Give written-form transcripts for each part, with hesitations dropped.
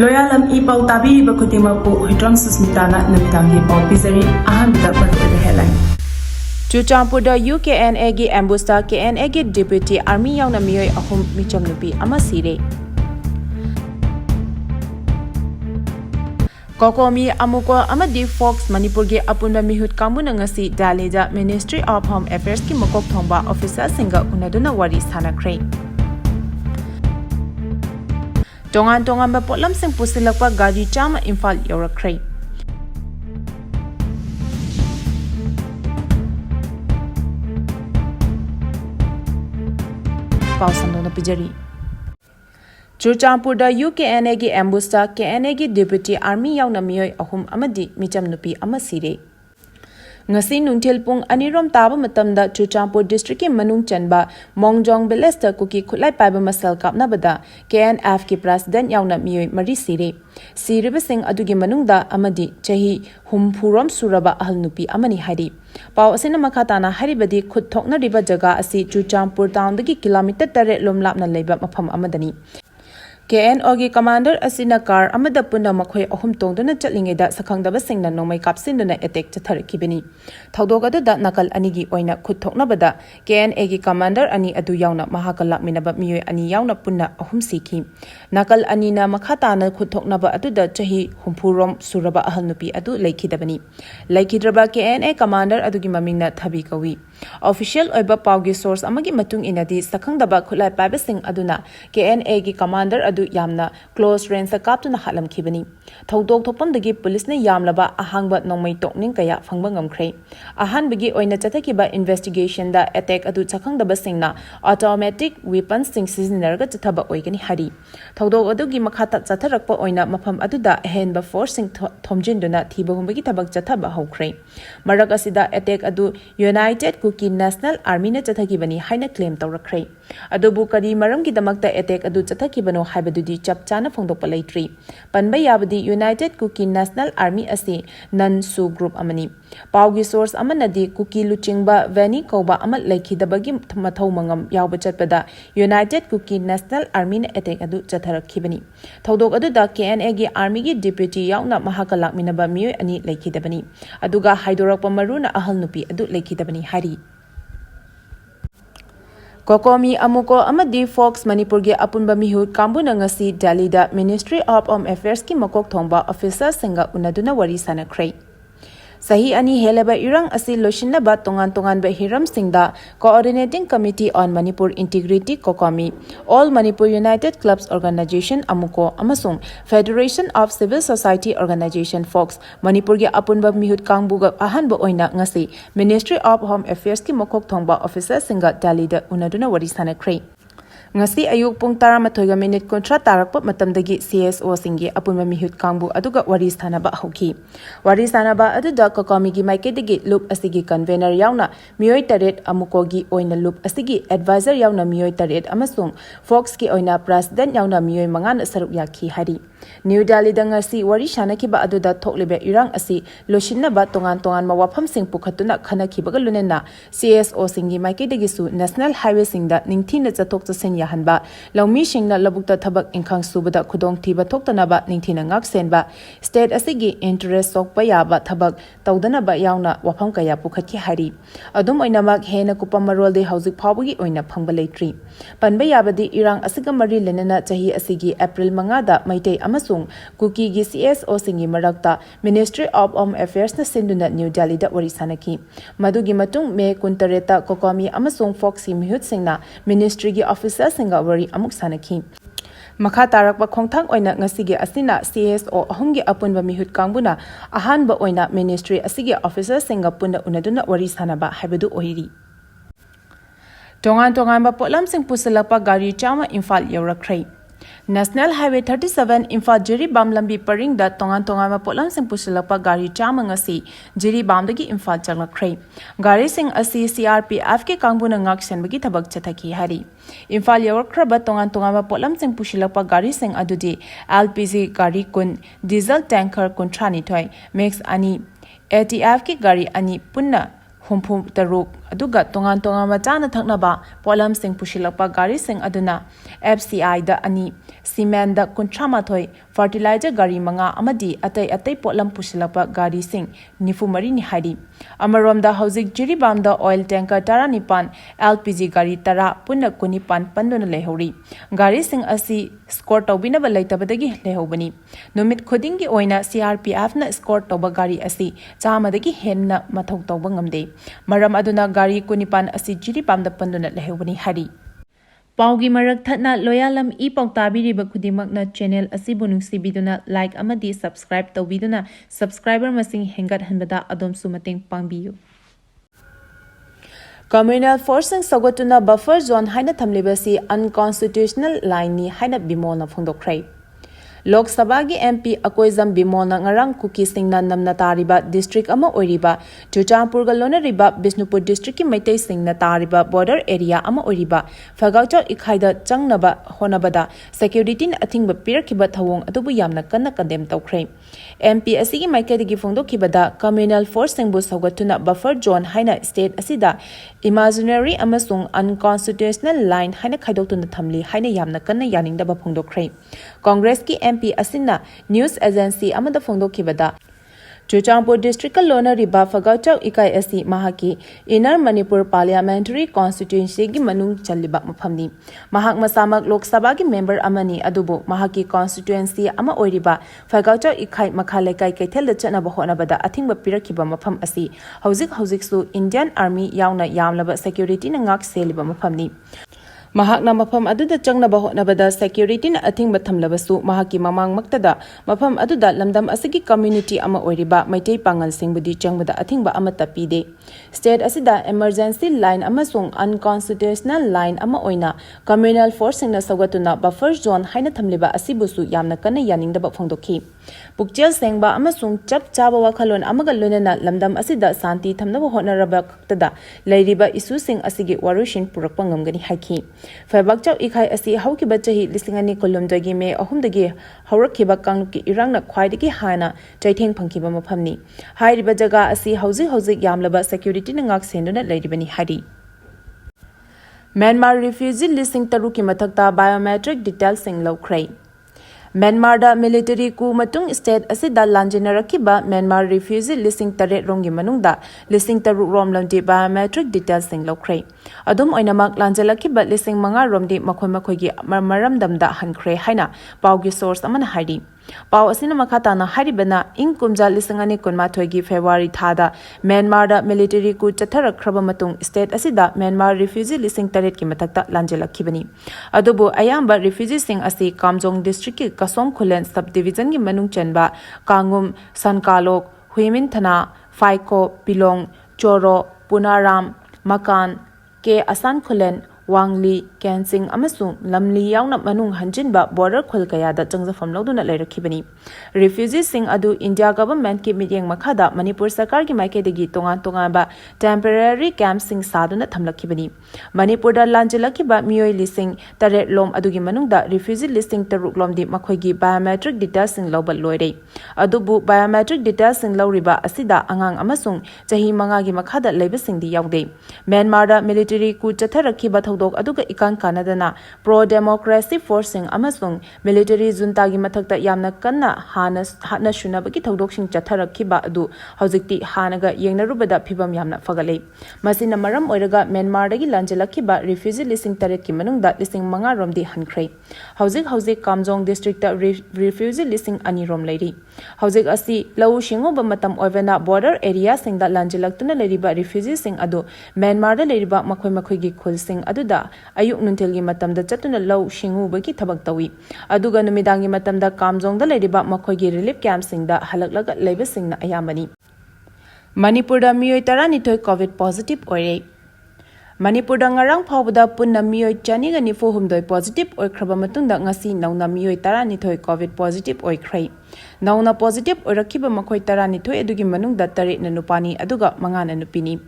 Loyalam E-PAO tabi bakutimapu hitram susmitana namitangi pau pizari ahan bidak maru headline. Chuchampurda UKNA gi Ambushta KNA gi Deputy Army Yaona Meeyoi ahum micham nupi ama sire. Cocomi Amuco amadi Focs Manipuri gi apunba mihut kambuna ngasi Dalida Ministry of Home Affairs ki makok thongba officer singa unaduna wari sanakre. Tongan ba potlam sing pusilakpa gari chama Imphal yorakre. Pausandona pijari. Chuchampurda UKNA gi Ambushta KNA gi Deputy Army Yaona Meeyoi ahum amadi micham nupi ama sire. Ngasi nungtil pung anirom taba matamda Chuchampur district ki manung chanba Mongjong Belesta kuki khulai paiba masal kapna bada KNF ki president Yaona Meeyoi mari sire. Siriba sing adugi manungda amadi chahi humpurom suraba ahal nupi amani hari. Pau asina makhatana haribadi khut thokna riba jaga asi Chuchampur town dagi kilometer 8 lomlapna leiba mafam amadani. KNO gi commander asina car amada punna makhoi ahum tongduna chatlingeda sakhangdaba singna nomai kapsinduna attack chatharkibani thaudogada da nakal anigi oina khuthokna bada KNA gi commander ani adu yauna mahakala minaba Meeyoi ani yauna punna ahum sikhi nakal anina makhatana khuthokna ba adu da chahi humpurom suraba ahal nupi adu Leikhidre Leikhidre KNA commander adu gi mamingna thabi kawi official oiba paugi source amagi matung inadi sakhangdaba khulai paiba sing aduna KNA gi commander adu yamna close range kaptuna halam khibani thodok thopam dagi police ne yamlaba ahangba nongmai tokning kaya phangba ngamkhre ahan bigi oina chathakiba investigation da attack adu chakhangdaba singna automatic weapons sing sizinarga chathaba oigani hari thodok adu gi makhata chatharakpa oina mafam adu da henba force sing thomjinduna thiba humbagi tabak chathaba haukhre marak asida attack adu United Kuki National Army na chathakibani haina claim tawrakre adubu kadi maram gi damakta attack adu chathakibano haibadudi chap chana phongdokpa leitri panba yabadi United Kuki National Army asi nan su group amani paugi source amanadi Kuki luchingba vani koba amal Leikhidabagi mathau mangam yawba chatpada United Kuki National Army na attack adu chatharakibani thodok adu da KNA gi army gi deputy yauna mahakalak minaba Meeyoi ani Leikhidabani aduga haidorakpa maruna ahal nupi adu Leikhidabani hari Cocomi Amuco amadi Focs Manipuri gi apunba mihut kambuna ngasi Dalida Ministry of Home Affairs ki makok thongba officer singa unaduna wari sanakre Sahi ani helaba irang asi loshinna ba tongan ba hiram singda Coordinating Committee on Manipur Integrity Cocomi All Manipur United Clubs Organization Amuco amasung Federation of Civil Society Organization Focs Manipur gi apunba mihut kangbuga ahanba oina ngasi Ministry of Home Affairs ki mokok thongba officer singa Dalida unaduna wari sanakre Ngasi ayuk pung 13 kontra tarakpa matamdagi CSO singi apunba mihut kangbu aduga wari sanaba hauki wari sanaba aduda Cocomi gi maikedagi loop asigi convener yauna Meeyoi taret Amuco gi oina loop asigi advisor yauna Meeyoi taret amasung Focs ki oina president yauna Meeyoi mangan saruk yakhi hari New Delhi da ngasi wari shanakiba aduda thoklibe irang asi loshinna ba tongan mawafam sing pukhatuna khanakiba lunena CSO singi maikedagi su national highway singda ningthina chatok chasen yahanba lawmi singna labukta thabak ingkhang subada khudong thiba thoktanaba ningthina ngak senba state asigi interest sokpa yaba thabak tawdana ba yauna wafam kaya pukhathi hari adum oinamak hena kupam marol de hauzik phawgi oina phangba leitri panba yabadi irang asiga mari lenena chahi asigi April 5 da maitei amasung Kuki gi CSO singi marakta Ministry of Home Affairs na sinduna New Delhi da wari sanaki madugi matung May 13 Cocomi amasung Focs mihut singna Ministry gi officer singa wari amuk sanaki Makha tarakpa khongthang oina ngasigi asina CSO ahumgi apunba mihut kangbuna ahanba oina Ministry asigi officer singa punna unaduna wari sanaba haibadu oiri tongan ba potlam sing pusalapa gari chama Imphal yorakre National Highway 37 Imphal Jiribam lambi paring da tongan ma potlam sing pusilapa gari chama ngasi Jiribam dagi Imphal changlakre gari sing asi CRPF ke kangbuna ngak senbagi thabak chathaki hari Imphal yorkraba tongan ma potlam sing pusilapa gari sing adudi LPG gari kun diesel tanker kun thani thoi mix ani ATF ki gari ani punna humpum taruk aduga tongan machana thaknaba polamsing pushilakpa garising aduna FCI da ani cement da kuntramathoi fertilizer gari manga amadi atai polam pushilakpa garising nifumari ni hari amarom da housing jiribam da oil tanker tara nipan LPG gari tara punna kunipan panduna lehori garising asi score tawbina ba laitabadagi lehobani numit khodingi oina CRPF na score tawba gari asi chamadagi henna mathau tawba ngamde maram aduna gari kunipan asi jiribam da panduna lehobani hari Paugi marak thatna Loyalam E-PAO tabiriba khudimakna channel asibu nungsibiduna like amadi subscribe tawbiduna subscriber masing hengat hanbada adom sumateng pangbiyu Communal forcing sagotuna buffer zone haina thamlibasi unconstitutional line ni haina bimolna phongdokrai Lok Sabha gi MP Akoizam Bimona ngarang kuki singna namna tariba district ama oiriba Chuchampur ga lona riba Bisnupur district ki maitai singna tariba border area ama oiriba Phagaucha ikhaida changnaba honabada security na athingba pirakhiba thawong atubu yamna kanna kandem tawkhre MP asigi maikadigi phongdokhibada communal forcing bu sagatuna buffer zone haina state asida imaginary amasung unconstitutional line haina khaidoktuna thamli haina yamna kanna yaningdaba phongdokhre Congress ki MP Asina News Agency amada phongdokhibada Chuchampur district lona riba Phagaucha ikai asi mahaki Inner Manipur Parliamentary Constituency gi manung chaliba maphamni mahak masamak Lok Sabha gi member amani adubu mahaki constituency ama oiriba Phagaucha ikai makhale kai kaithel chana ba hona bada athingba pirakhiba mapham asi hauzik su Indian Army yauna yamlaba security na ngak seliba maphamni Mahakna mafam aduda changna bahonabada security na athing bathamlabasu mahaki mamang maktada mafam aduda lamdam asigi community ama oiriba maitai pangal singbudi changbada athingba amata pide state asida emergency line amasung unconstitutional line ama oina communal forcing na sagatuna buffer zone haina thamliba asibusu yamna kana yaningdaba phongdokhi pukchel sengba amasung chap chaba wakhalon amaga lunena lamdam asida santi thamnaba honaraba khaktada leiriba issue sing asigi warushin purakpa ngamgani haiki Faibakchau ikai asi haukiba chahi lisingani kolumdagi me ahumdagi haurakhiba kangluki irangna khwaidagi hana chaitheng phangkiba maphamni hairiba jaga asi hauzik yamlaba security na ngak senduna leiribani hari Myanmar refugee listing taruki mathakta biometric details sing lawkhrai Myanmar da military ku matung state asida lanjinarakiba Myanmar refugee listing tare rongi manungda listing taru rom lamdi biometric details sing lawkhrai adum oinamak lanjalakiba listing manga romdi makhoi gi maramdamda hankhre haina paugi source amana hari Pau asina makata na haribana ing kumja lisangani kunmathoi gi February thada Myanmar da military ku chatharak khraba matung state asida Myanmar refugee listing taret ki mathakta lanjalakhibani adubu ayamba refugee sing asi Kamjong district ki Kasong Khulen subdivision gi manung chanba Kangum Sankalok Huimin Thana Faiko Pilong Choro Punaram Makan Ke Asan Khulen Wangli Kensing amasung lamli yauna manung hanjinba border khulkaya da changjafam loduna leirakhibani refugees sing adu India government ki mityeng makhada Manipur sarkar ki maikadagi tongan ba temporary camp sing saduna thamlakhibani Manipur da lanjalakiba Meeyoi listing tare lom adugi manungda refugee listing taruk lomdi makhoigi biometric details sing lobal loire adubu biometric details sing lawriba asida angang amasung chahi manga gi makhada leibasing di yaude Myanmar da military ku chatharakhiba dok aduga ikan kanadana pro democracy forcing amasung military junta gi mathakta yamna kanna hana shunabagi thodok chatharakhiba adu hojikti hanaga yengnarubada phibam yamna fagale masina maram oiraga Myanmar dagi lanjalakhiba refugee listing taret ki manungda listing manga romdi hankhrai hojik Kamjong district ta refugee listing ani rom leiri hojik asi lau shingo ba matam oivena border area singda lanjalaktuna leiriba refugee sing adu Myanmar da leiriba makhoi gi khul sing adu da ayuk nuntelgi matamda chatuna law shingu bagi thabak tawi aduga numidangi matamda Kamjong da leiriba makhoigi relief camp singda halaklaga leiba singna ayamani Manipur da Meeyoi taranithoi covid positive oire Manipur da ngarang phawbada punna Meeyoi chaniga nifo humdoi positive oikraba matungda ngasi nauna Meeyoi taranithoi covid positive oikhrai nauna positive oirakhiba makhoi taranithoi adugi manungda tare na nupani aduga manga na nupini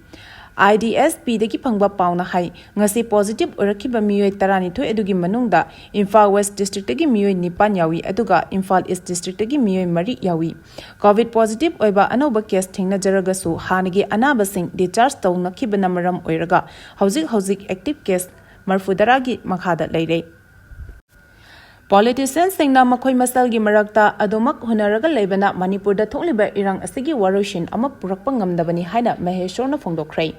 IDSP-dagi phangba pauna hai ngasi positive orakhiba miyoi 12 adugi manungda Imphal West District-dagi miyoi 9 yawi aduga Imphal East District-dagi miyoi 3 yawi COVID positive oiba anoba case thingnajaraga hanagi anabasing discharge tawnakhibana maram oiraga hauzik active case marfudaragi makhada leire Politicians singna makhoi masalgi marakta adumak hunaraga leibana Manipur da tholiba irang asigi warushin ama purakpa ngamdabani haina Maheshwarna phongdokhrei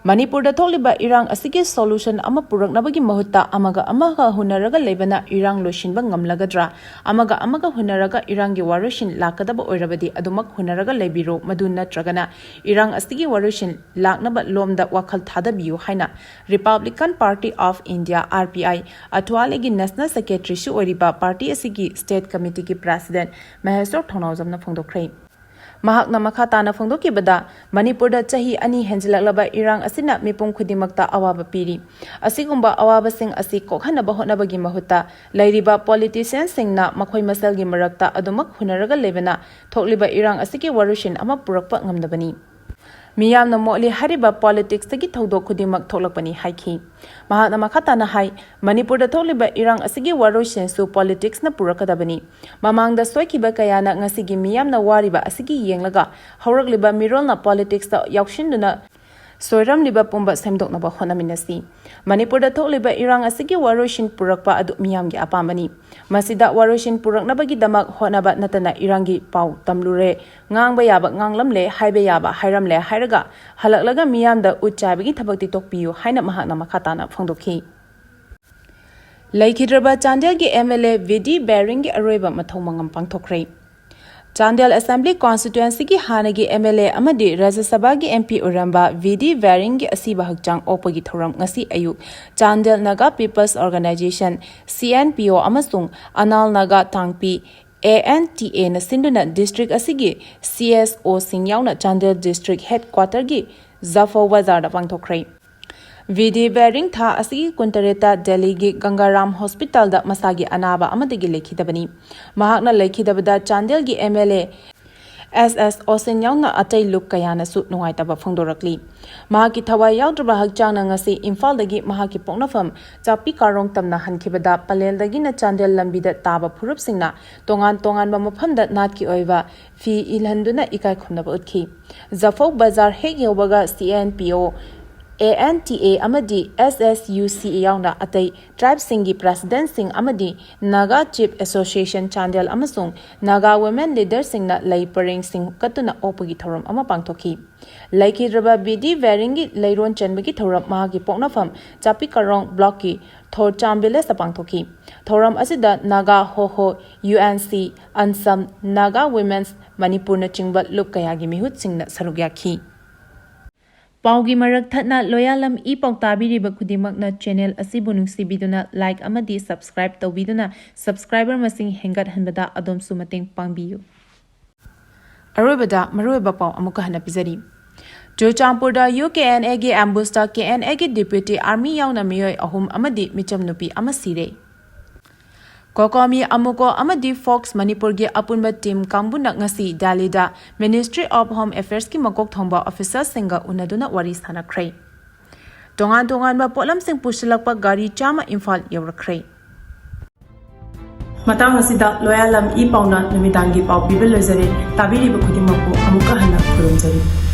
Manipur da tholiba irang asigi solution ama puraknabagi mahutta amaga hunaraga leibana irang loshinba ngamlagadra amaga hunaraga irangi warushin lakadaba oirabadi adumak hunaraga leibiro madu natragana irang asigi warushin laknaba lomda wakhal thadabiyu haina Republican Party of India RPI atwalegi National Secretary shu oiriba party asigi State Committee ki President Maheshwar Thonawjamna phongdokhrei Mahakna makhatana phongdokibada Manipur da chahi ani henjilaklaba irang asina mipum khudimakta awaba piri asigumba awaba sing asi kokhanaba honabagi mahutta lairiba politicians singna makhoi masalgi marakta adumak hunaraga lebena thokliba irang asigi warushin ama purakpa ngamdabani Miyamna moli hariba politics tagi thodok khudimak tholakpani haikhi Mahakna makhatana hai Manipur da tholiba irang asigi warushin su politics na purakadabani mamangda soikiba kayana ngasigi miyamna wariba asigi yenglaga hawragliba mirolna politics ta yaukshinduna soiramliba pumba semdoknaba honaminasi Manipur da tholiba irang asigi warushin purakpa adu miyamgi apamani masida warushin puraknabagi damak honaba natana irangi pau tamlure ngang yaba nganglamle haibe yaba hairamle hairaga halaklaga miyamda uchabigi thabakti tokpiyu haina mahakna makhatana phongdokhi Leikhidre Chandel gi MLA VD Bearing gi aroiba mathau mangam pangthokhrei Chandel Assembly Constituency ki hanagi MLA amadi Rajya Sabha gi MP uramba VD Bearing gi asiba hakchang opagi thoram ngasi ayu Chandel Naga People's Organization CNPO amasung Anal Naga Tangpi ANTA na sinduna district asigi CSO singyauna Chandel district headquarter gi Zafo Bazar da pangthokhrei VD Bearing tha asigi kuntareta Delhi gi Gangaram Hospital da masagi anaba amadagi lekhidabani mahakna lekhidabada Chandel gi MLA SS Osenyauna atai luk kayana su nungaitaba phongdorakli mahaki thawai yaudrba hakchangna ngasi Imphal dagi mahaki poknafam chapi karong tamna hankhibada palel dagi na Chandel lambida taba phurup singna tongan ba maphamda natki oiba fi ilhanduna ikai khumnaba utkhi Zafok Bazar hek yobaga CNPO ANTA amadi SSUC yauna atai tribe singi president sing amadi Naga Chief Association Chandel amasung Naga women leader singna lay paring sing katuna opagi thoram ama pangthokhi Leikhidre BD Veringi leiron chenbagi thoram mahagi poknafam chapi karong block ki thor chambile sa pangthokhi thoram asida Naga Hoho UNC Ansam Naga Women's Manipur na chingba luk kayagi mihut singna sarugyakhi Paugi marak thatna Loyalam E-PAO tabiriba khudimakna channel asibu nungsibiduna like amadi subscribe tawbiduna subscriber masing hengat hanbada adomsu mateng pangbiyu Aroibada maroiba pau amuka hana pizari Chuchampurda UKNA gi Ambushta KNA gi Deputy Army Yaona Meeyoi ahum amadi micham nupi amasire Cocomi Amuco amadi Focs Manipur gi apunba team kambuna ngasi Dalida Ministry of Home Affairs ki makok thongba officer singa unaduna wari sanakhrei tongan ba polam sing pusilakpa gari chama Imphal yawrakhrei matang asida Loyalam E-PAO na numidangi pau bibel lozare tabiri ba khudimako amuka hana khurumjari